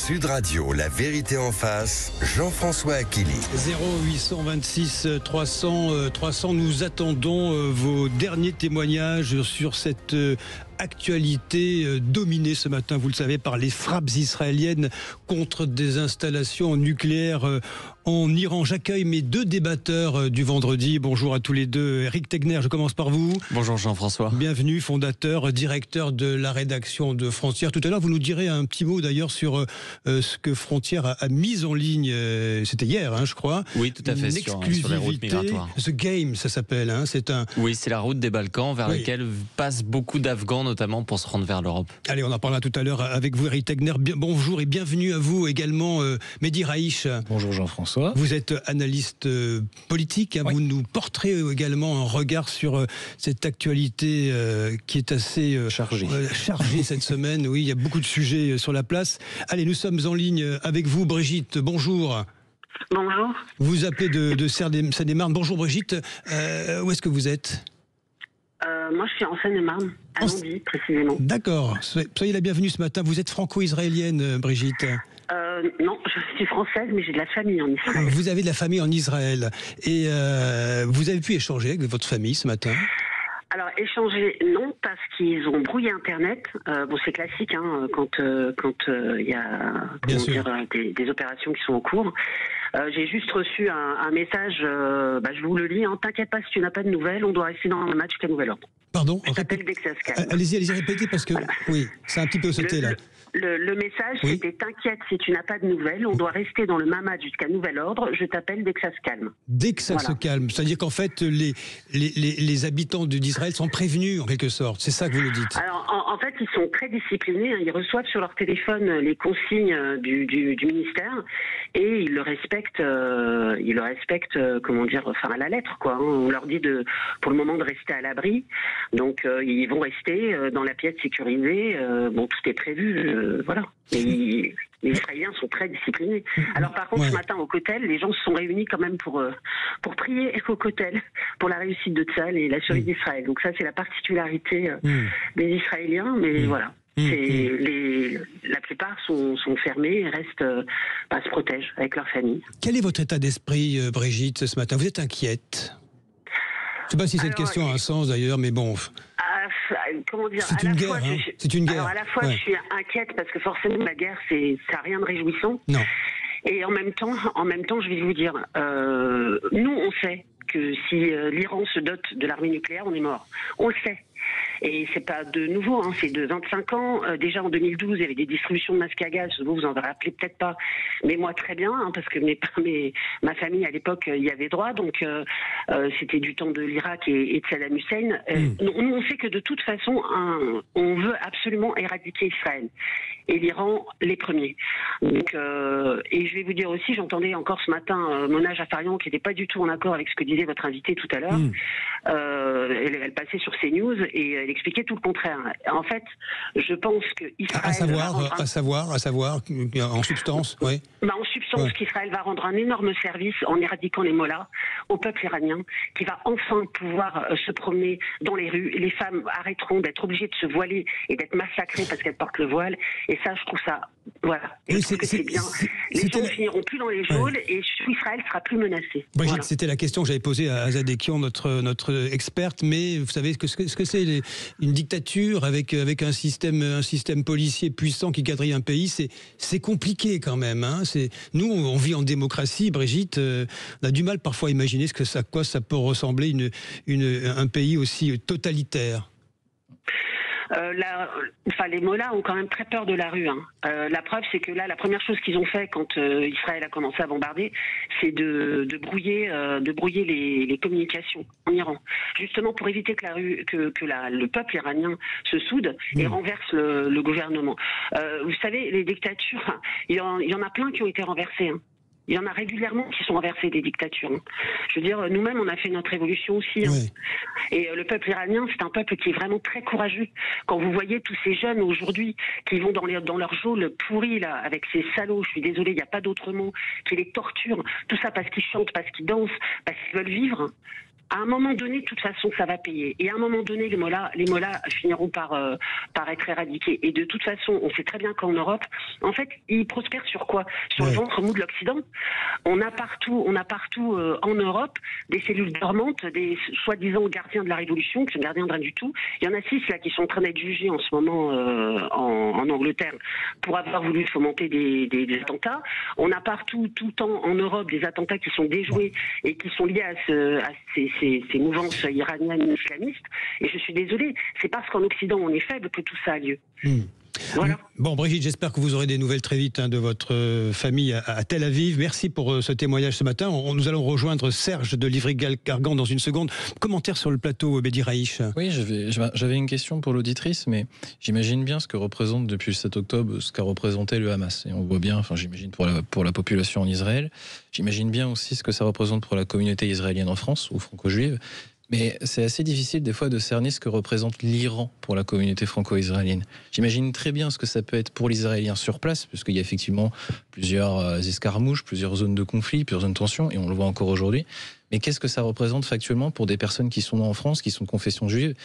Sud Radio, la vérité en face, Jean-François Achili. 0826 300 300, nous attendons vos derniers témoignages sur cette actualité dominée ce matin, vous le savez, par les frappes israéliennes contre des installations nucléaires en Iran. J'accueille mes deux débatteurs du vendredi. Bonjour à tous les deux. Eric Tegner, je commence par vous. Bonjour Jean-François. Bienvenue, fondateur, directeur de la rédaction de Frontières. Tout à l'heure, vous nous direz un petit mot d'ailleurs sur ce que Frontières a mis en ligne. C'était hier, je crois. Oui, tout à fait, sur les routes migratoires. The Game, ça s'appelle. Oui, c'est la route des Balkans vers laquelle passent beaucoup d'Afghans, notamment pour se rendre vers l'Europe. Allez, on en parlera tout à l'heure avec vous, Eric Tegner. Bonjour et bienvenue à vous également, Mehdi Raïch. Bonjour Jean-François. Vous êtes analyste politique. Oui. Vous nous porterez également un regard sur cette actualité qui est assez chargée cette semaine. Oui, il y a beaucoup de sujets sur la place. Allez, nous sommes en ligne avec vous, Brigitte. Bonjour. Bonjour. Vous appelez de Seine-et-Marne. Bonjour Brigitte. Où est-ce que vous êtes ? Moi, je suis en Seine-et-Marne, à Landy, précisément. D'accord. Soyez la bienvenue ce matin. Vous êtes franco-israélienne, Brigitte ? Non, je suis française, mais j'ai de la famille en Israël. Vous avez de la famille en Israël. Et vous avez pu échanger avec votre famille ce matin ? Alors, échanger, non, parce qu'ils ont brouillé Internet. Bon, c'est classique, quand il y a des opérations qui sont en cours. J'ai juste reçu un message, je vous le lis, t'inquiète pas si tu n'as pas de nouvelles, on doit rester dans le match jusqu'à nouvel ordre. Pardon, allez-y, répétez, parce que oui, c'est un petit peu sauté là. Le message, c'était t'inquiète si tu n'as pas de nouvelles, on doit rester dans le mamad jusqu'à nouvel ordre, je t'appelle dès que ça se calme. Dès que ça se calme, c'est-à-dire qu'en fait, les habitants d'Israël sont prévenus en quelque sorte, c'est ça que vous nous dites. Alors en fait, ils sont très disciplinés, ils reçoivent sur leur téléphone les consignes du ministère et ils le respectent, à la lettre, quoi. On leur dit pour le moment de rester à l'abri, donc ils vont rester dans la pièce sécurisée, tout est prévu. Voilà. Et les Israéliens sont très disciplinés. Alors par contre, ce matin au Kotel, les gens se sont réunis quand même pour prier au Kotel pour la réussite de Tzahal et la survie d'Israël. Donc ça, c'est la particularité des Israéliens, mais voilà. La plupart sont fermés et se protègent avec leur famille. Quel est votre état d'esprit, Brigitte, ce matin ? Vous êtes inquiète ? Je ne sais pas si cette question a un sens d'ailleurs, mais bon... Comment dire, c'est une guerre, c'est une guerre. Alors à la fois, je suis inquiète parce que forcément la guerre, ça n'a rien de réjouissant. Non. Et en même temps, je vais vous dire, nous on sait que si l'Iran se dote de l'armée nucléaire, on est mort. On le sait. Et c'est pas de nouveau, c'est de 25 ans. Déjà en 2012, il y avait des distributions de masques à gaz. Vous en rappelez peut-être pas, mais moi très bien, parce que ma famille à l'époque y avait droit. Donc c'était du temps de l'Irak et de Saddam Hussein. On sait que de toute façon, on veut absolument éradiquer Israël. Et l'Iran, les premiers. Donc, et je vais vous dire aussi, j'entendais encore ce matin Mona Jafarian qui n'était pas du tout en accord avec ce que disait votre invité tout à l'heure. Elle passait sur CNews et elle expliquait tout le contraire. En fait, je pense que Israël... À savoir, en substance, oui. En substance, qu'Israël va rendre un énorme service en éradiquant les mollahs au peuple iranien, qui va enfin pouvoir se promener dans les rues. Les femmes arrêteront d'être obligées de se voiler et d'être massacrées parce qu'elles portent le voile. Et ça, je trouve ça... Voilà. Et je trouve que c'est bien. Les gens ne finiront plus dans les geôles et Israël sera plus menacé. Brigitte, c'était la question que j'avais posée à Zadekian, notre experte, mais vous savez ce que c'est une dictature avec un système policier puissant qui quadrille un pays, c'est compliqué quand même. Nous, on vit en démocratie, Brigitte, on a du mal parfois à imaginer à quoi ça peut ressembler un pays aussi totalitaire. Les mollahs ont quand même très peur de la rue. La preuve, c'est que là, la première chose qu'ils ont fait quand Israël a commencé à bombarder, c'est de brouiller les communications en Iran, justement pour éviter que le peuple iranien se soude et renverse le gouvernement. Vous savez, les dictatures, il y en a plein qui ont été renversées. Il y en a régulièrement qui sont renversés des dictatures. Je veux dire, nous-mêmes, on a fait notre révolution aussi. Oui. Et le peuple iranien, c'est un peuple qui est vraiment très courageux. Quand vous voyez tous ces jeunes aujourd'hui qui vont dans leur geôle pourrie, là, avec ces salauds, je suis désolée, il n'y a pas d'autre mot, qui les torturent, tout ça parce qu'ils chantent, parce qu'ils dansent, parce qu'ils veulent vivre. À un moment donné, de toute façon, ça va payer. Et à un moment donné, les mollahs finiront par être éradiqués. Et de toute façon, on sait très bien qu'en Europe, en fait, ils prospèrent sur quoi? Sur le ventre mou de l'Occident. On a partout en Europe des cellules dormantes, des soi-disant gardiens de la Révolution, qui sont gardiens de rien du tout. Il y en a 6 là qui sont en train d'être jugés en ce moment en Angleterre pour avoir voulu fomenter des attentats. On a partout, tout le temps en Europe, des attentats qui sont déjoués et qui sont liés à ces mouvances iraniennes islamistes. Et je suis désolée, c'est parce qu'en Occident on est faible que tout ça a lieu. Voilà. Bon, Brigitte, j'espère que vous aurez des nouvelles très vite de votre famille à Tel Aviv. Merci pour ce témoignage ce matin. Nous allons rejoindre Serge de Livry-Gargan dans une seconde. Commentaire sur le plateau, Mehdi Raïch. Oui, j'avais une question pour l'auditrice, mais j'imagine bien ce que représente depuis le 7 octobre, ce qu'a représenté le Hamas. Et on voit bien, enfin j'imagine pour la population en Israël, j'imagine bien aussi ce que ça représente pour la communauté israélienne en France, ou franco-juive. Mais c'est assez difficile des fois de cerner ce que représente l'Iran pour la communauté franco-israélienne. J'imagine très bien ce que ça peut être pour les Israéliens sur place, puisqu'il y a effectivement plusieurs escarmouches, plusieurs zones de conflit, plusieurs zones de tension, et on le voit encore aujourd'hui. Mais qu'est-ce que ça représente factuellement pour des personnes qui sont en France, qui sont de confession juive,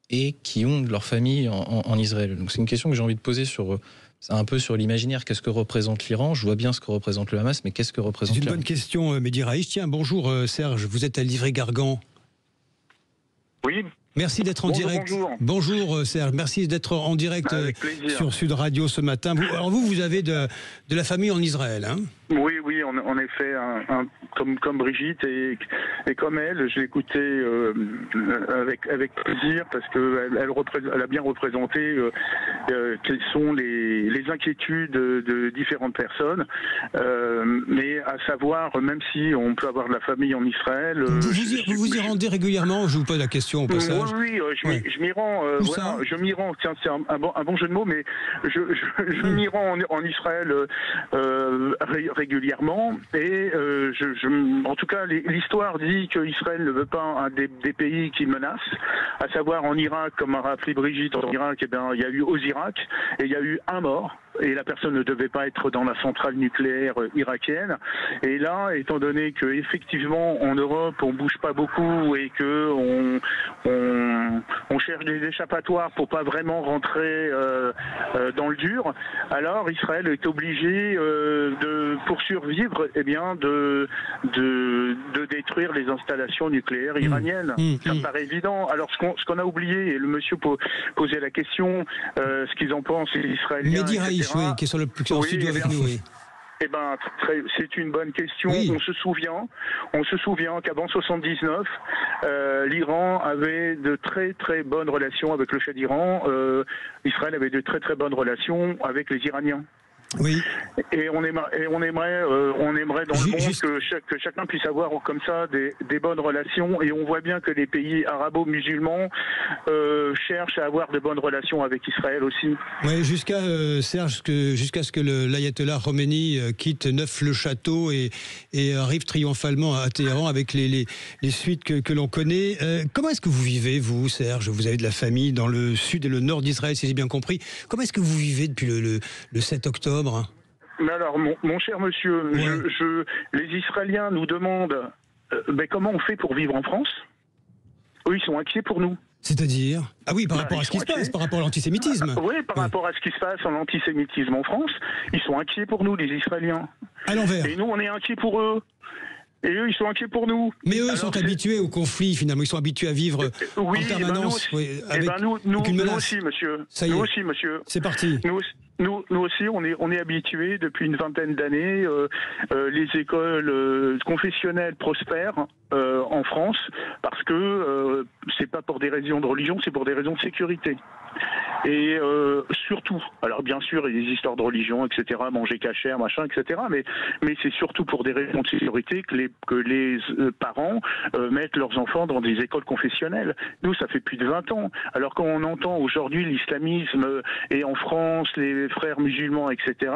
et qui ont leur famille en Israël? Donc c'est une question que j'ai envie de poser un peu sur l'imaginaire. Qu'est-ce que représente l'Iran? Je vois bien ce que représente le Hamas, mais qu'est-ce que représente l'Iran? C'est une bonne question, Mehdi Raïch. Tiens, bonjour Serge, vous êtes à Livry-Gargan. Oui. Merci d'être en direct. Bonjour Serge, merci d'être en direct sur Sud Radio ce matin. Vous avez de la famille en Israël, hein? Oui, en effet, comme Brigitte et comme elle, je l'écoutais avec plaisir parce qu'elle a bien représenté quelles sont les inquiétudes de différentes personnes. Mais à savoir, même si on peut avoir de la famille en Israël... Vous y rendez régulièrement? Je vous pose la question au passage. Oui, je m'y rends. Voilà, je m'y rends. Tiens, c'est un bon jeu de mots, mais je m'y rends en Israël régulièrement. Et en tout cas, l'histoire dit qu'Israël ne veut pas un des pays qui menacent, à savoir en Irak, comme a rappelé Brigitte, en Irak, il y a eu aux Irak, et il y a eu un mort. Et la personne ne devait pas être dans la centrale nucléaire irakienne. Et là, étant donné que effectivement en Europe on bouge pas beaucoup et que on cherche des échappatoires pour pas vraiment rentrer dans le dur, alors Israël est obligé pour survivre, de détruire les installations nucléaires iraniennes. Ça me paraît évident. Alors ce qu'on a oublié, et le monsieur posait la question, ce qu'ils en pensent, les Israéliens, Mehdi Raïch, oui, qui est sur le studio avec nous. Oui. C'est une bonne question. Oui. On se souvient qu'avant 79, l'Iran avait de très très bonnes relations avec le Shah d'Iran. Israël avait de très très bonnes relations avec les Iraniens. Oui. Et on aimerait dans le monde que chacun puisse avoir comme ça des bonnes relations. Et on voit bien que les pays arabo-musulmans cherchent à avoir de bonnes relations avec Israël aussi. Oui, jusqu'à ce que l'ayatollah Khomeini quitte Neuf-le-Château et arrive triomphalement à Téhéran avec les suites que l'on connaît. Comment est-ce que vous vivez, vous, Serge? Vous avez de la famille dans le sud et le nord d'Israël, si j'ai bien compris. Comment est-ce que vous vivez depuis le 7 octobre? Mais alors, mon cher monsieur, les Israéliens nous demandent comment on fait pour vivre en France. Eux, ils sont inquiets pour nous. C'est-à-dire? Ah oui, par rapport à ce qui se passe, par rapport à l'antisémitisme. Oui, par rapport à ce qui se passe en l'antisémitisme en France, ils sont inquiets pour nous, les Israéliens. À l'envers. Et nous, on est inquiets pour eux. Et eux, ils sont inquiets pour nous. Mais eux sont habitués au conflit, finalement. Ils sont habitués à vivre en permanence. Nous aussi, monsieur. Nous aussi, monsieur. C'est parti. Nous aussi, on est habitués depuis une vingtaine d'années. Les écoles confessionnelles prospèrent en France parce que c'est pas pour des raisons de religion, c'est pour des raisons de sécurité. Et surtout, alors bien sûr, il y a des histoires de religion, etc., manger cachère, machin, etc., mais c'est surtout pour des raisons de sécurité que les parents mettent leurs enfants dans des écoles confessionnelles. Nous, ça fait plus de 20 ans. Alors quand on entend aujourd'hui l'islamisme et en France, les frères musulmans, etc.,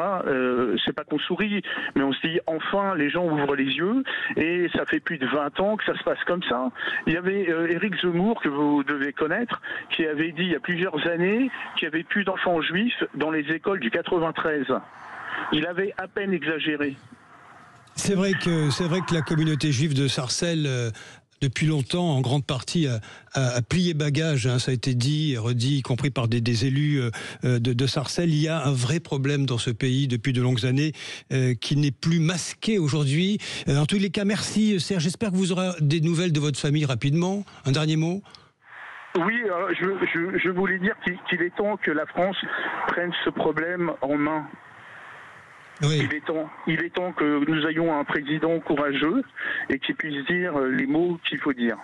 c'est pas qu'on sourit, mais on se dit, enfin, les gens ouvrent les yeux, et ça fait plus de 20 ans que ça se passe comme ça. Il y avait Éric Zemmour, que vous devez connaître, qui avait dit il y a plusieurs années qu'il n'y avait plus d'enfants juifs dans les écoles du 93. Il avait à peine exagéré. C'est vrai que la communauté juive de Sarcelles depuis longtemps, en grande partie, à plier bagage. Hein, ça a été dit et redit, y compris par des élus de Sarcelles. Il y a un vrai problème dans ce pays depuis de longues années qui n'est plus masqué aujourd'hui. En tous les cas, merci Serge. J'espère que vous aurez des nouvelles de votre famille rapidement. Un dernier mot ? Oui, je voulais dire qu'il est temps que la France prenne ce problème en main. Oui. Il est temps que nous ayons un président courageux et qui puisse dire les mots qu'il faut dire.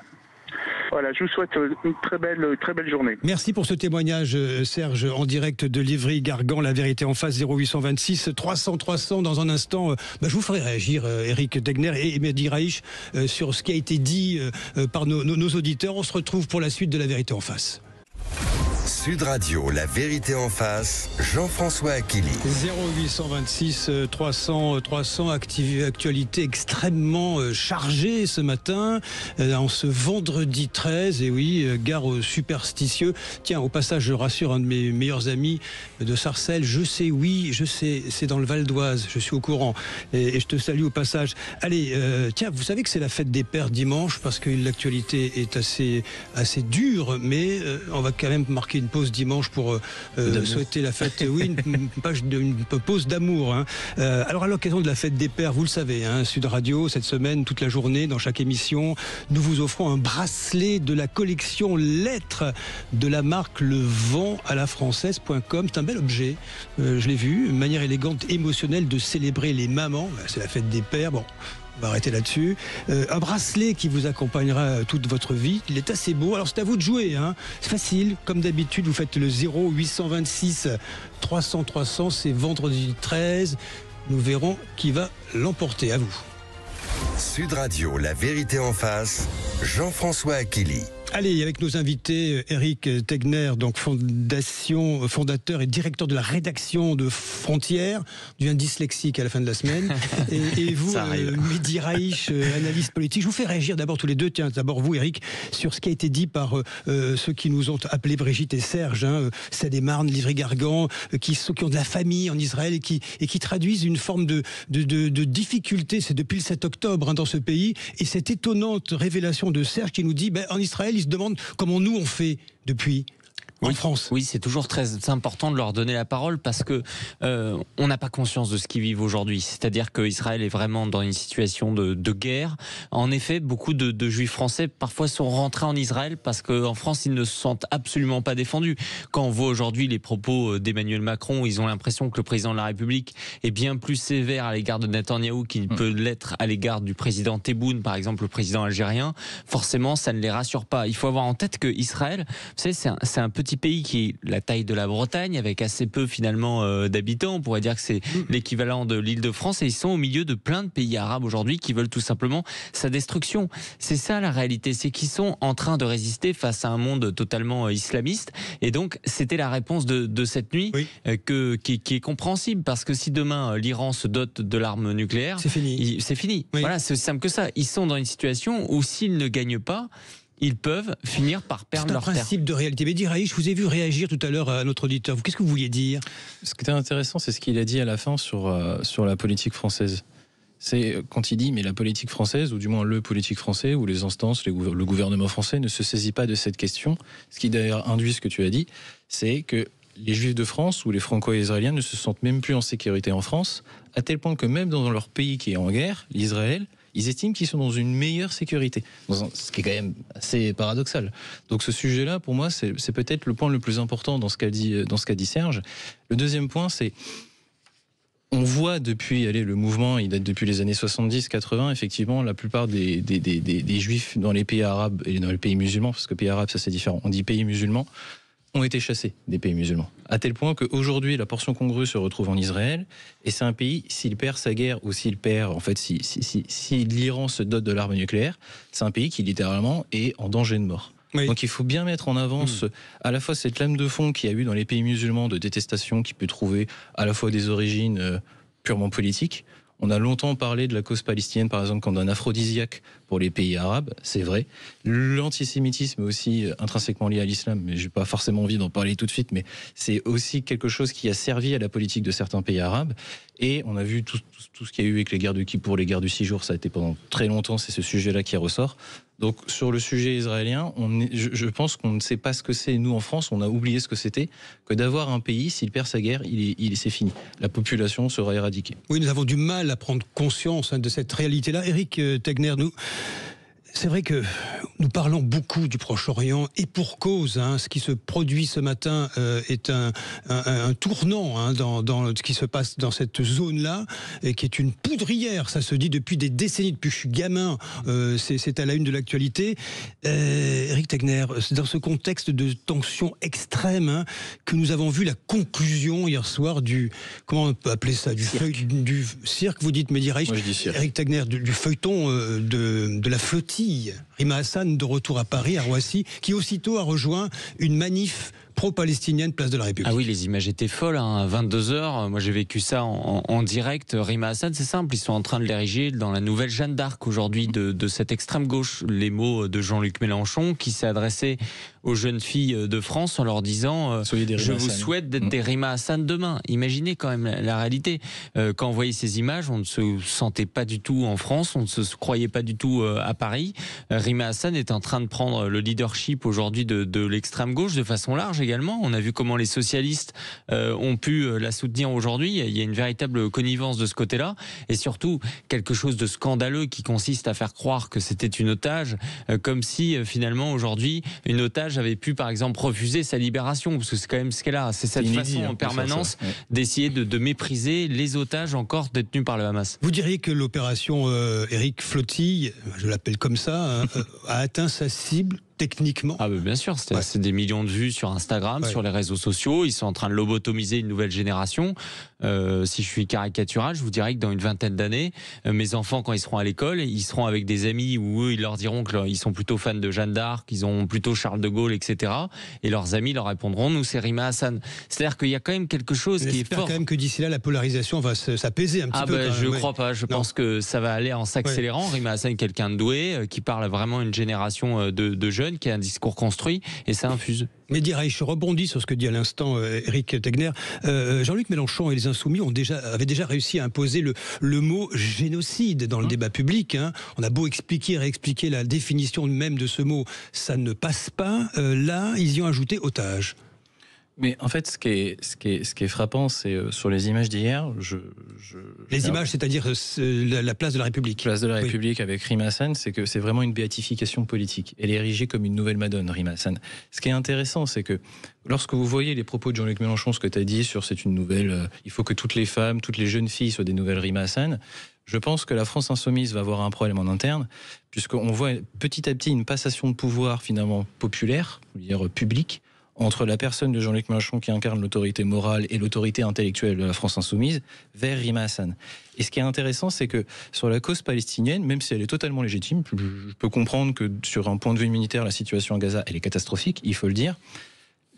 Voilà, je vous souhaite une très belle journée. Merci pour ce témoignage, Serge, en direct de Livry-Gargan, La Vérité en face, 0826 300 300. Dans un instant, je vous ferai réagir, Éric Tegner et Mehdi Raich, sur ce qui a été dit par nos auditeurs. On se retrouve pour la suite de La Vérité en face. Sud Radio, La Vérité en face, Jean-François Akili. 0826 300 300, actualité extrêmement chargée ce matin, en ce vendredi 13, et oui, gare aux superstitieux. Tiens, au passage, je rassure un de mes meilleurs amis de Sarcelles, je sais, c'est dans le Val d'Oise, je suis au courant, et je te salue au passage. Allez, tiens, vous savez que c'est la fête des pères dimanche, parce que l'actualité est assez dure, mais on va quand même marquer une pause dimanche pour souhaiter la fête, oui, une pause d'amour. Hein. Alors à l'occasion de la fête des pères, vous le savez, hein, Sud Radio, cette semaine, toute la journée, dans chaque émission, nous vous offrons un bracelet de la collection Lettres de la marque levent-à-la-française.com. C'est un bel objet, je l'ai vu, une manière élégante, émotionnelle de célébrer les mamans. C'est la fête des pères, bon. On va arrêter là-dessus. Un bracelet qui vous accompagnera toute votre vie. Il est assez beau. Alors c'est à vous de jouer. Hein. C'est facile. Comme d'habitude, vous faites le 0826 300 300. C'est vendredi 13. Nous verrons qui va l'emporter. À vous. Sud Radio, La Vérité en face, Jean-François Akili. Allez, avec nos invités, Éric Tegner, donc fondateur et directeur de la rédaction de Frontières, devient dyslexique à la fin de la semaine. Et vous, Mehdi Raich, analyste politique. Je vous fais réagir d'abord tous les deux. Tiens, d'abord vous, Éric, sur ce qui a été dit par ceux qui nous ont appelés Brigitte et Serge, hein, Seine-et-Marne, Livry-Gargan, qui ont de la famille en Israël et qui traduisent une forme de difficulté. C'est depuis le 7 octobre hein, dans ce pays. Et cette étonnante révélation de Serge qui nous dit, en Israël, ils se demandent comment nous on fait depuis. En France. Oui, c'est toujours très important de leur donner la parole parce que on n'a pas conscience de ce qu'ils vivent aujourd'hui. C'est-à-dire qu'Israël est vraiment dans une situation de guerre. En effet, beaucoup de Juifs français parfois sont rentrés en Israël parce qu'en France, ils ne se sentent absolument pas défendus. Quand on voit aujourd'hui les propos d'Emmanuel Macron, ils ont l'impression que le président de la République est bien plus sévère à l'égard de Netanyahou qu'il peut l'être à l'égard du président Tebboune, par exemple le président algérien. Forcément, ça ne les rassure pas. Il faut avoir en tête que Israël, vous savez, c'est un petit pays qui est la taille de la Bretagne, avec assez peu finalement d'habitants. On pourrait dire que c'est l'équivalent de l'Île-de-France, et ils sont au milieu de plein de pays arabes aujourd'hui qui veulent tout simplement sa destruction. C'est ça la réalité, c'est qu'ils sont en train de résister face à un monde totalement islamiste, et donc c'était la réponse de cette nuit qui est compréhensible, parce que si demain l'Iran se dote de l'arme nucléaire, c'est fini. C'est fini. Oui. Voilà, c'est aussi simple que ça. Ils sont dans une situation où s'ils ne gagnent pas, ils peuvent finir par perdre leur terre. C'est un principe de réalité. Mehdi Raich, je vous ai vu réagir tout à l'heure à notre auditeur. Qu'est-ce que vous vouliez dire ? Ce qui était intéressant, c'est ce qu'il a dit à la fin sur la politique française. C'est quand il dit, mais la politique française, ou du moins le politique français, ou les instances, le gouvernement français ne se saisit pas de cette question. Ce qui d'ailleurs induit ce que tu as dit, c'est que les Juifs de France ou les Franco-Israéliens ne se sentent même plus en sécurité en France, à tel point que même dans leur pays qui est en guerre, l'Israël, ils estiment qu'ils sont dans une meilleure sécurité. Ce qui est quand même assez paradoxal. Donc ce sujet-là, pour moi, c'est peut-être le point le plus important dans ce qu'a dit Serge. Le deuxième point, c'est on voit depuis, le mouvement, il date depuis les années 70-80, effectivement, la plupart des Juifs dans les pays arabes et dans les pays musulmans, parce que pays arabes, ça c'est différent, on dit pays musulmans, ont été chassés des pays musulmans. À tel point qu'aujourd'hui, la portion congrue se retrouve en Israël, et c'est un pays, s'il perd sa guerre, ou s'il perd, en fait, si l'Iran se dote de l'arme nucléaire, c'est un pays qui littéralement est en danger de mort. Oui. Donc il faut bien mettre en avant à la fois cette lame de fond qu'il y a eu dans les pays musulmans de détestation, qui peut trouver à la fois des origines purement politiques. On a longtemps parlé de la cause palestinienne, par exemple, comme d'un aphrodisiaque pour les pays arabes, c'est vrai. L'antisémitisme est aussi intrinsèquement lié à l'islam, mais je n'ai pas forcément envie d'en parler tout de suite, mais c'est aussi quelque chose qui a servi à la politique de certains pays arabes. Et on a vu tout ce qu'il y a eu avec les guerres de Kippour, les guerres du 6 jours, ça a été pendant très longtemps, c'est ce sujet-là qui ressort. Donc sur le sujet israélien, je pense qu'on ne sait pas ce que c'est. Nous en France, on a oublié ce que c'était que d'avoir un pays, s'il perd sa guerre, c'est fini. La population sera éradiquée. Oui, nous avons du mal à prendre conscience de cette réalité-là. Éric Tegner, c'est vrai que nous parlons beaucoup du Proche-Orient et pour cause. Ce qui se produit ce matin est un tournant dans ce qui se passe dans cette zone-là, et qui est une poudrière. Ça se dit depuis des décennies, depuis que je suis gamin. C'est à la une de l'actualité. Éric Tegner, c'est dans ce contexte de tension extrême que nous avons vu la conclusion hier soir comment on peut appeler ça, du cirque. Vous dites Mehdi Raich. Moi je dis cirque. Éric Tegner, du feuilleton de la flottille. Rima Hassan de retour à Paris, à Roissy, qui aussitôt a rejoint une manif pro-palestinienne, place de la République. Ah oui, les images étaient folles, à 22h. Moi, j'ai vécu ça en direct. Rima Hassan, c'est simple, ils sont en train de l'ériger dans la nouvelle Jeanne d'Arc aujourd'hui de cette extrême gauche. Les mots de Jean-Luc Mélenchon qui s'est adressé aux jeunes filles de France en leur disant je vous souhaite d'être des Rima Hassan demain. Imaginez quand même la réalité. Quand on voyait ces images, on ne se sentait pas du tout en France, on ne se croyait pas du tout à Paris. Rima Hassan est en train de prendre le leadership aujourd'hui de l'extrême gauche de façon large également. On a vu comment les socialistes ont pu la soutenir aujourd'hui. Il y a une véritable connivence de ce côté-là, et surtout quelque chose de scandaleux qui consiste à faire croire que c'était une otage, comme si finalement aujourd'hui une otage avait pu par exemple refuser sa libération, parce que c'est quand même ce qu'elle a. C'est cette façon en permanence d'essayer de mépriser les otages encore détenus par le Hamas. Vous diriez que l'opération Éric Flottille, je l'appelle comme ça, a atteint sa cible techniquement? Ah bien sûr, c'est des millions de vues sur Instagram, sur les réseaux sociaux. Ils sont en train de lobotomiser une nouvelle génération. Si je suis caricatural, je vous dirais que dans une vingtaine d'années, mes enfants, quand ils seront à l'école, ils seront avec des amis où eux, ils leur diront qu'ils sont plutôt fans de Jeanne d'Arc, ils ont plutôt Charles de Gaulle, etc. Et leurs amis leur répondront, nous c'est Rima Hassan. C'est-à-dire qu'il y a quand même quelque chose qui est fort. J'espère quand même que d'ici là, la polarisation va s'apaiser un petit peu. Je ne crois pas. Je pense que ça va aller en s'accélérant. Rima Hassan est quelqu'un de doué, qui parle vraiment à une génération de jeunes, qui a un discours construit, et ça infuse. Mehdi Raich, je rebondis sur ce que dit à l'instant Éric Tegner. Jean-Luc Mélenchon et les Insoumis avaient déjà réussi à imposer le mot génocide dans le débat public. On a beau expliquer et réexpliquer la définition même de ce mot, ça ne passe pas. Là, ils y ont ajouté otage. Mais en fait, ce qui est frappant, c'est sur les images d'hier. Les images, c'est-à-dire la place de la République. Place de la République avec Rima Hassan, c'est que c'est vraiment une béatification politique. Elle est érigée comme une nouvelle Madone, Rima Hassan. Ce qui est intéressant, c'est que lorsque vous voyez les propos de Jean-Luc Mélenchon, ce que tu as dit sur c'est une nouvelle, il faut que toutes les femmes, toutes les jeunes filles soient des nouvelles Rima Hassan. Je pense que la France insoumise va avoir un problème en interne, puisqu'on voit petit à petit une passation de pouvoir finalement populaire, dire publique, entre la personne de Jean-Luc Mélenchon qui incarne l'autorité morale et l'autorité intellectuelle de la France insoumise vers Rima Hassan. Et ce qui est intéressant, c'est que sur la cause palestinienne, même si elle est totalement légitime, je peux comprendre que sur un point de vue humanitaire, la situation à Gaza, elle est catastrophique, il faut le dire.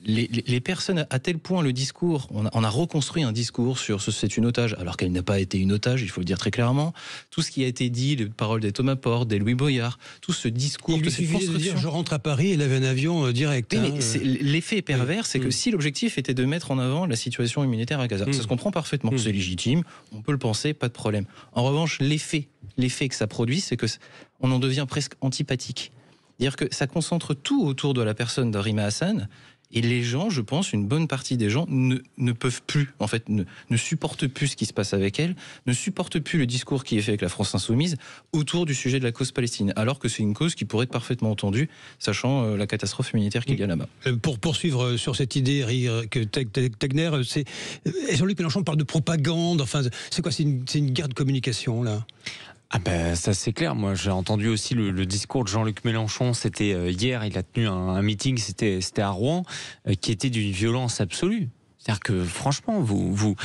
Les personnes, à tel point le discours, on a reconstruit un discours sur c'est une otage, alors qu'elle n'a pas été une otage, il faut le dire très clairement. Tout ce qui a été dit, les paroles des Thomas Porte, des Louis Boyard, tout ce discours, il lui suffit de dire je rentre à Paris et il avait un avion direct. Oui, mais l'effet pervers, c'est que si l'objectif était de mettre en avant la situation humanitaire à Gaza, ça se comprend parfaitement, c'est légitime, on peut le penser, pas de problème. En revanche, l'effet que ça produit, c'est que on en devient presque antipathique. C'est-à-dire que ça concentre tout autour de la personne de Rima Hassan. Et les gens, je pense, une bonne partie des gens ne peuvent plus, en fait, ne supportent plus ce qui se passe avec elle, ne supportent plus le discours qui est fait avec la France insoumise autour du sujet de la cause palestinienne, alors que c'est une cause qui pourrait être parfaitement entendue, sachant la catastrophe humanitaire qu'il y a là-bas. Pour poursuivre sur cette idée que Tegner, Jean-Luc Mélenchon parle de propagande, enfin, c'est quoi, c'est une guerre de communication, là ? Ça c'est clair. Moi j'ai entendu aussi le discours de Jean-Luc Mélenchon. C'était hier. Il a tenu un meeting. C'était à Rouen, qui était d'une violence absolue. C'est-à-dire que franchement, vous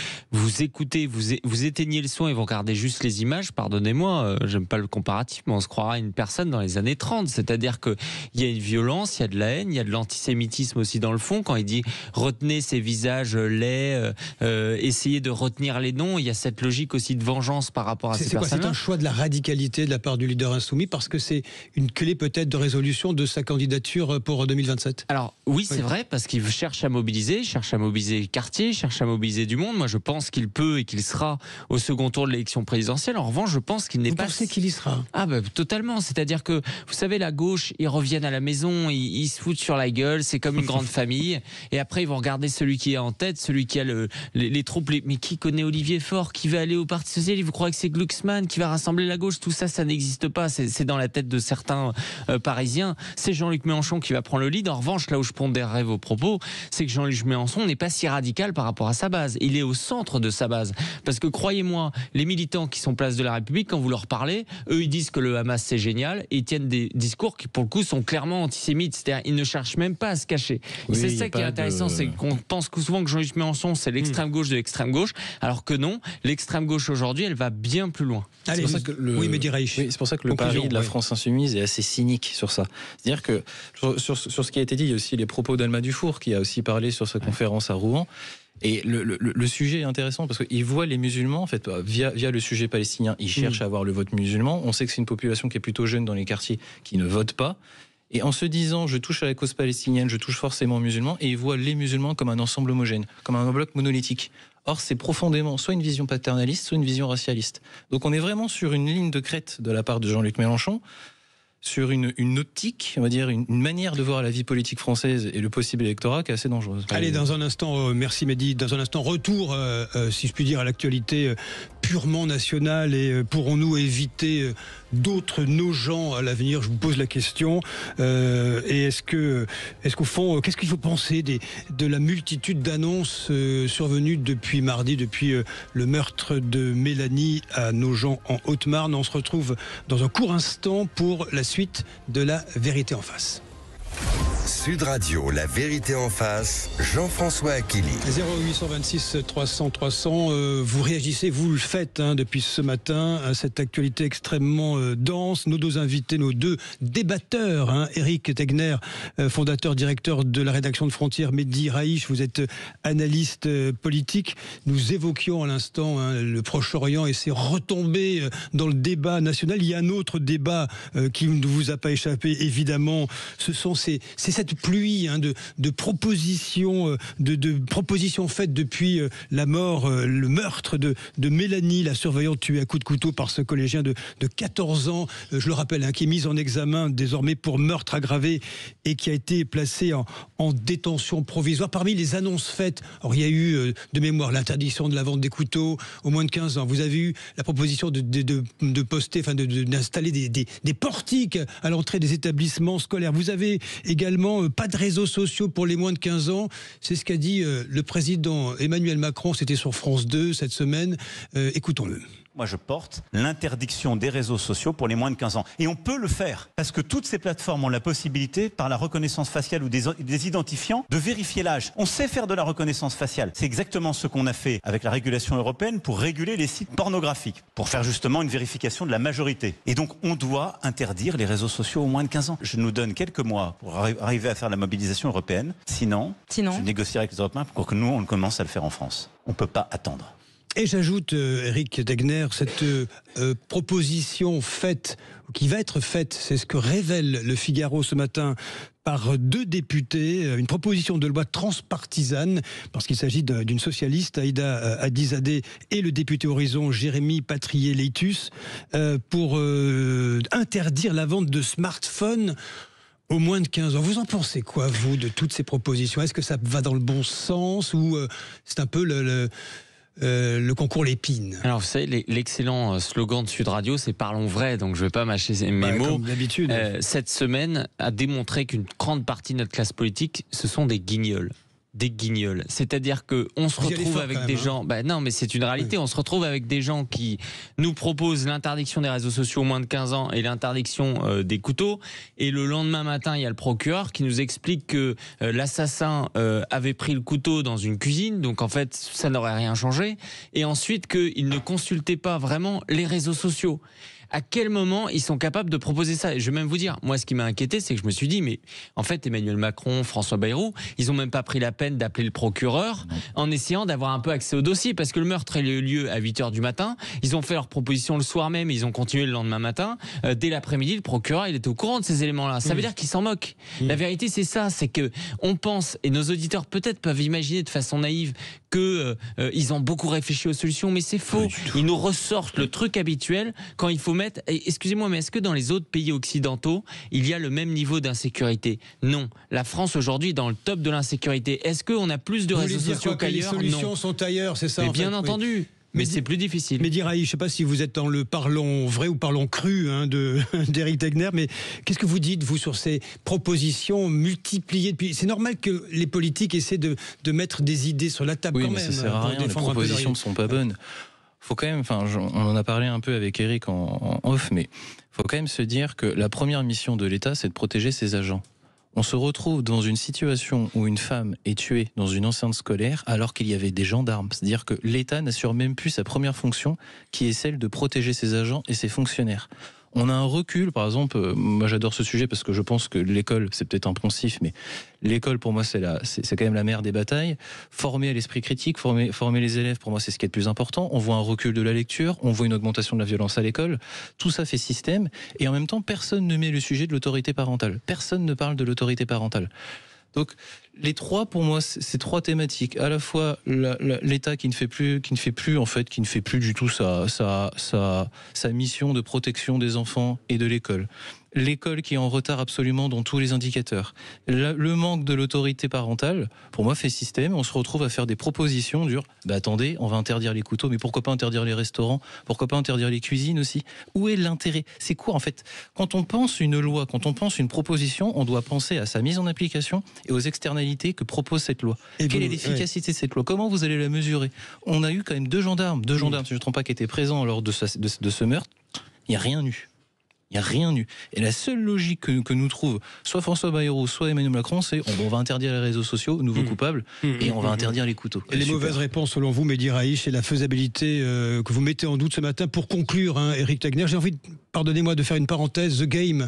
écoutez, vous éteignez le son et vous regardez juste les images. Pardonnez-moi, j'aime pas le comparatif, mais on se croira une personne dans les années 30. C'est-à-dire que il y a une violence, il y a de la haine, il y a de l'antisémitisme aussi dans le fond. Quand il dit retenez ces visages laids, essayez de retenir les noms, il y a cette logique aussi de vengeance par rapport à ces personnes. C'est un choix de la radicalité de la part du leader insoumis parce que c'est une clé peut-être de résolution de sa candidature pour 2027. Alors oui, c'est vrai, parce qu'il cherche à mobiliser le quartier, cherche à mobiliser du monde. Moi, je pense qu'il peut et qu'il sera au second tour de l'élection présidentielle. En revanche, je pense qu'il n'est pas... Vous pensez qu'il y sera? Ah bah totalement. C'est-à-dire que, vous savez, la gauche, ils reviennent à la maison, ils se foutent sur la gueule, c'est comme une grande famille. Et après, ils vont regarder celui qui est en tête, celui qui a les troupes. Mais qui connaît Olivier Faure? Qui va aller au Parti Socialiste? Vous croyez que c'est Glucksmann qui va rassembler la gauche? Tout ça, ça n'existe pas. C'est dans la tête de certains Parisiens. C'est Jean-Luc Mélenchon qui va prendre le lead. En revanche, là où je pondérerais vos propos, c'est que Jean-Luc Mélenchon n'est pas si radical par rapport à sa base. Il est au centre de sa base. Parce que croyez-moi, les militants qui sont place de la République, quand vous leur parlez, eux, ils disent que le Hamas, c'est génial, et ils tiennent des discours qui, pour le coup, sont clairement antisémites. C'est-à-dire, ils ne cherchent même pas à se cacher. Oui, et c'est ça qui est intéressant, c'est qu'on pense souvent que Jean-Luc Mélenchon, c'est l'extrême gauche de l'extrême gauche, alors que non, l'extrême gauche aujourd'hui, elle va bien plus loin. Allez, c'est pour ça que c'est pour ça que le pari de la France insoumise est assez cynique sur ça. C'est-à-dire que sur ce qui a été dit, il y a aussi les propos d'Alma Dufour qui a aussi parlé sur sa conférence à Rouen. Et le sujet est intéressant parce qu'il voit les musulmans, en fait, via le sujet palestinien, ils cherchent à avoir le vote musulman. On sait que c'est une population qui est plutôt jeune dans les quartiers, qui ne vote pas. Et en se disant, je touche à la cause palestinienne, je touche forcément aux musulmans, et ils voient les musulmans comme un ensemble homogène, comme un bloc monolithique. Or, c'est profondément soit une vision paternaliste, soit une vision racialiste. Donc on est vraiment sur une ligne de crête de la part de Jean-Luc Mélenchon, sur une optique, on va dire, une manière de voir la vie politique française et le possible électorat qui est assez dangereuse. Allez, dans un instant, merci Mehdi, dans un instant, retour, si je puis dire, à l'actualité purement nationale, et pourrons-nous éviter d'autres nos-gens à l'avenir? Je vous pose la question. Et est-ce qu'au fond, qu'est-ce qu'il faut penser de la multitude d'annonces survenues depuis mardi, depuis le meurtre de Mélanie à Nogent en Haute-Marne? On se retrouve dans un court instant pour la suite de La Vérité en face. Sud Radio, La Vérité en face, Jean-François Achilly. 0826 300 300, vous réagissez, vous le faites depuis ce matin à cette actualité extrêmement dense. Nos deux invités, nos deux débatteurs, Éric Tegner, fondateur, directeur de la rédaction de Frontières, Mehdi Raïch, vous êtes analyste politique. Nous évoquions à l'instant le Proche-Orient et ses retombées dans le débat national. Il y a un autre débat qui ne vous a pas échappé, évidemment, c'est cette pluie de propositions, de propositions faites depuis la mort, le meurtre de Mélanie, la surveillante tuée à coups de couteau par ce collégien de 14 ans, je le rappelle, qui est mis en examen désormais pour meurtre aggravé et qui a été placé en détention provisoire. Parmi les annonces faites, alors il y a eu de mémoire l'interdiction de la vente des couteaux aux moins de 15 ans. Vous avez eu la proposition de poster, d'installer des portiques à l'entrée des établissements scolaires. Vous avez également pas de réseaux sociaux pour les moins de 15 ans. C'est ce qu'a dit le président Emmanuel Macron. C'était sur France 2 cette semaine. Écoutons-le. Moi, je porte l'interdiction des réseaux sociaux pour les moins de 15 ans. Et on peut le faire, parce que toutes ces plateformes ont la possibilité, par la reconnaissance faciale ou des identifiants, de vérifier l'âge. On sait faire de la reconnaissance faciale. C'est exactement ce qu'on a fait avec la régulation européenne pour réguler les sites pornographiques, pour faire justement une vérification de la majorité. Et donc, on doit interdire les réseaux sociaux aux moins de 15 ans. Je nous donne quelques mois pour arriver à faire la mobilisation européenne. Sinon, je négocierai avec les Européens pour que nous, on commence à le faire en France. On ne peut pas attendre. Et j'ajoute, Éric Tegner, cette proposition faite, qui va être faite, c'est ce que révèle le Figaro ce matin, par deux députés, une proposition de loi transpartisane, parce qu'il s'agit d'une socialiste, Aïda Hadizadeh, et le député Horizon, Jérémy Patrier-Leitus, pour interdire la vente de smartphones aux moins de 15 ans. Vous en pensez quoi, vous, de toutes ces propositions? Est-ce que ça va dans le bon sens, ou c'est un peu le concours Lépine? Alors vous savez, l'excellent slogan de Sud Radio, c'est parlons vrai, donc je ne vais pas mâcher mes mots. Comme d'habitude. Cette semaine a démontré qu'une grande partie de notre classe politique, ce sont des guignols. Des guignols. C'est-à-dire qu'on se retrouve avec des gens... non, mais c'est une réalité. Oui. On se retrouve avec des gens qui nous proposent l'interdiction des réseaux sociaux aux moins de 15 ans et l'interdiction des couteaux. Et le lendemain matin, il y a le procureur qui nous explique que l'assassin avait pris le couteau dans une cuisine. Donc en fait, ça n'aurait rien changé. Et ensuite, qu'il ne consultait pas vraiment les réseaux sociaux. À quel moment ils sont capables de proposer ça? Et je vais même vous dire, moi, ce qui m'a inquiété, c'est que je me suis dit, mais en fait, Emmanuel Macron, François Bayrou, ils ont même pas pris la peine d'appeler le procureur en essayant d'avoir un peu accès au dossier, parce que le meurtre a eu lieu à 8h du matin. Ils ont fait leur proposition le soir même, ils ont continué le lendemain matin. Dès l'après-midi, le procureur, il était au courant de ces éléments-là. Ça veut dire qu'ils s'en moquent. La vérité, c'est ça, c'est que on pense, et nos auditeurs peut-être peuvent imaginer de façon naïve que ils ont beaucoup réfléchi aux solutions, mais c'est faux. Ils nous ressortent le truc habituel quand il faut mettre. Excusez-moi, mais est-ce que dans les autres pays occidentaux, il y a le même niveau d'insécurité? Non. La France aujourd'hui est dans le top de l'insécurité. Est-ce qu'on a plus de réseaux sociaux qu'ailleurs? Les solutions sont ailleurs, c'est ça? Mais bien entendu. Oui. Mais c'est plus difficile. Mais Raï, je ne sais pas si vous êtes dans le parlons vrai ou parlons cru d'Éric Tegner, mais qu'est-ce que vous dites, vous, sur ces propositions multipliées depuis... C'est normal que les politiques essaient de mettre des idées sur la table quand même. Oui, mais ça sert à rien, les propositions ne sont pas bonnes. Faut quand même, on en a parlé un peu avec Éric en off, mais il faut quand même se dire que la première mission de l'État, c'est de protéger ses agents. On se retrouve dans une situation où une femme est tuée dans une enceinte scolaire alors qu'il y avait des gendarmes. C'est-à-dire que l'État n'assure même plus sa première fonction, qui est celle de protéger ses agents et ses fonctionnaires. On a un recul, par exemple, moi j'adore ce sujet parce que je pense que l'école, c'est peut-être un poncif, mais l'école pour moi c'est quand même la mère des batailles. Former à l'esprit critique, former les élèves, pour moi c'est ce qui est le plus important. On voit un recul de la lecture, on voit une augmentation de la violence à l'école. Tout ça fait système, et en même temps personne ne met le sujet de l'autorité parentale. Personne ne parle de l'autorité parentale. Donc les trois, pour moi, c'est trois thématiques. À la fois l'État qui ne fait plus du tout sa mission de protection des enfants et de l'école. L'école qui est en retard absolument dans tous les indicateurs. Le manque de l'autorité parentale, pour moi, fait système. On se retrouve à faire des propositions dures. Attendez, on va interdire les couteaux, mais pourquoi pas interdire les restaurants? Pourquoi pas interdire les cuisines aussi? Où est l'intérêt? C'est quoi, en fait? Quand on pense une loi, quand on pense une proposition, on doit penser à sa mise en application et aux externalités que propose cette loi. Quelle est l'efficacité de cette loi? Comment vous allez la mesurer? On a eu quand même deux gendarmes, si je ne me trompe pas, qui étaient présents lors de ce meurtre. Il n'y a rien eu. Il n'y a rien eu. Et la seule logique que nous trouve soit François Bayrou, soit Emmanuel Macron, c'est on va interdire les réseaux sociaux, nouveau coupable, et on va interdire les couteaux. Et les mauvaises réponses, selon vous, Mehdi Raïch, et la faisabilité que vous mettez en doute ce matin. Pour conclure, Éric Tegner, j'ai envie, pardonnez-moi, de faire une parenthèse. The Game,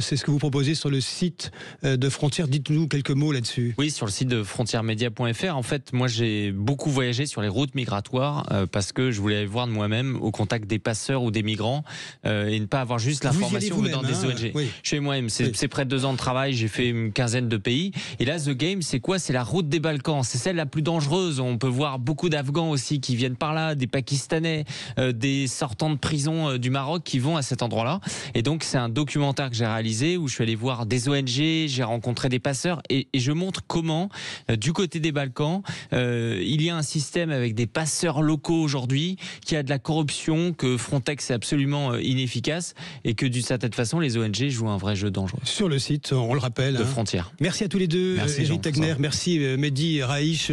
c'est ce que vous proposez sur le site de Frontières. Dites-nous quelques mots là-dessus. Oui, sur le site de frontieresmedia.fr. En fait, moi, j'ai beaucoup voyagé sur les routes migratoires parce que je voulais aller voir de moi-même au contact des passeurs ou des migrants et ne pas avoir juste l'information dans des ONG. Oui. Chez moi-même, c'est près de 2 ans de travail, j'ai fait une quinzaine de pays. Et là, The Game, c'est quoi? C'est la route des Balkans. C'est celle la plus dangereuse. On peut voir beaucoup d'Afghans aussi qui viennent par là, des Pakistanais, des sortants de prison du Maroc qui vont à cet endroit-là. Et donc, c'est un documentaire que j'ai réalisé où je suis allé voir des ONG, j'ai rencontré des passeurs et je montre comment, du côté des Balkans, il y a un système avec des passeurs locaux aujourd'hui, qui a de la corruption, que Frontex est absolument inefficace et que d'une certaine façon, les ONG jouent un vrai jeu dangereux. Sur le site, on le rappelle. De Frontières. Merci à tous les deux, Éric Tegner, merci Mehdi Raïch.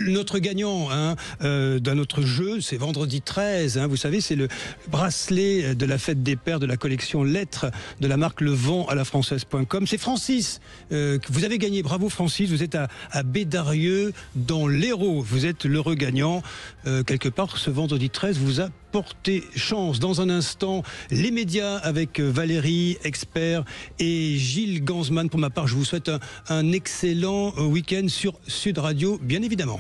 Notre gagnant d'un autre jeu, c'est vendredi 13. Vous savez, c'est le bracelet de la fête des pères de la collection Lettres de la marque Le Vent à la Française.com. C'est Francis. Vous avez gagné. Bravo Francis. Vous êtes à Bédarieux, dans l'Hérault. Vous êtes l'heureux gagnant. Quelque part, ce vendredi 13 vous a porté chance. Dans un instant, les médias avec Valérie, expert, et Gilles Gansman. Pour ma part, je vous souhaite un excellent week-end sur Sud Radio, bien évidemment.